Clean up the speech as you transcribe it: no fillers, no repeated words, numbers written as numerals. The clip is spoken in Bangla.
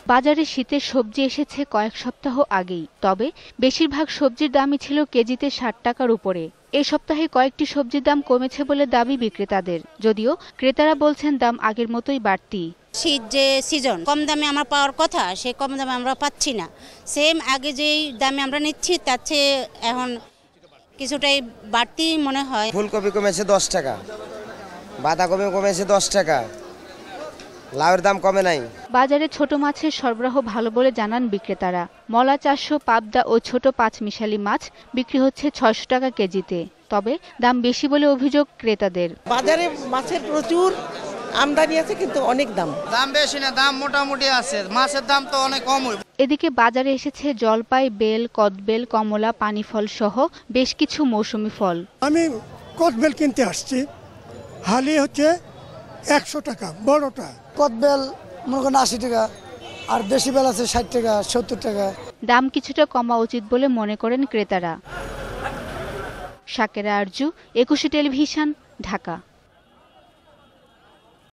বাজারে শীতের সবজি এসেছে কয়েক সপ্তাহ আগেই, তবে বেশিরভাগ সবজির দামই ছিল কেজিতে ৬০ টাকার উপরে। এই সপ্তাহে কয়েকটি সবজির দাম কমেছে বলে দাবি বিক্রেতাদের, যদিও ক্রেতারা বলছেন দাম আগের মতোই বাড়তি। শীত যে সিজন, কম দামে আমরা পাওয়ার কথা, সেই কম দামে আমরা পাচ্ছি না। সেম আগে যেই দামে আমরা নিচ্ছি তার চেয়ে এখন কিছুটাই বাড়তি মনে হয়। ফুলকপি কমেছে ১০ টাকা, বাঁধাকপি কমেছে ১০ টাকা, লাউয়ের দাম কমে নাই। বাজারে ছোট মাছের সরবরাহ ভালো বলে জানান বিক্রেতারা। মলা, চারশো, পাবদা ও ছোট পাঁচমিশালি মাছ বিক্রি হচ্ছে ৬০০ টাকা কেজিতে। তবে দাম বেশি বলে অভিযোগ ক্রেতাদের। বাজারে মাছের প্রচুর আমদানি আছে, কিন্তু অনেক দাম বেশি না, দাম মোটামুটি আছে, মাছের দাম তো অনেক কম। এদিকে বাজারে এসেছে জলপাই, বেল, কদবেল, কমলা, পানিফল সহ বেশ কিছু মৌসুমি ফল। আমি কদবেল কিনতে আসছি, হালি হচ্ছে ১০০ টাকা বড়টা। কদবেল মনে করেন ৮০ টাকা, আর দেশি বেল আছে ৬০ টাকা, ৭০ টাকা। দাম কিছুটা কমা উচিত বলে মনে করেন ক্রেতারা। শাকেরা আরজু, ২১ টেলিভিশন, ঢাকা।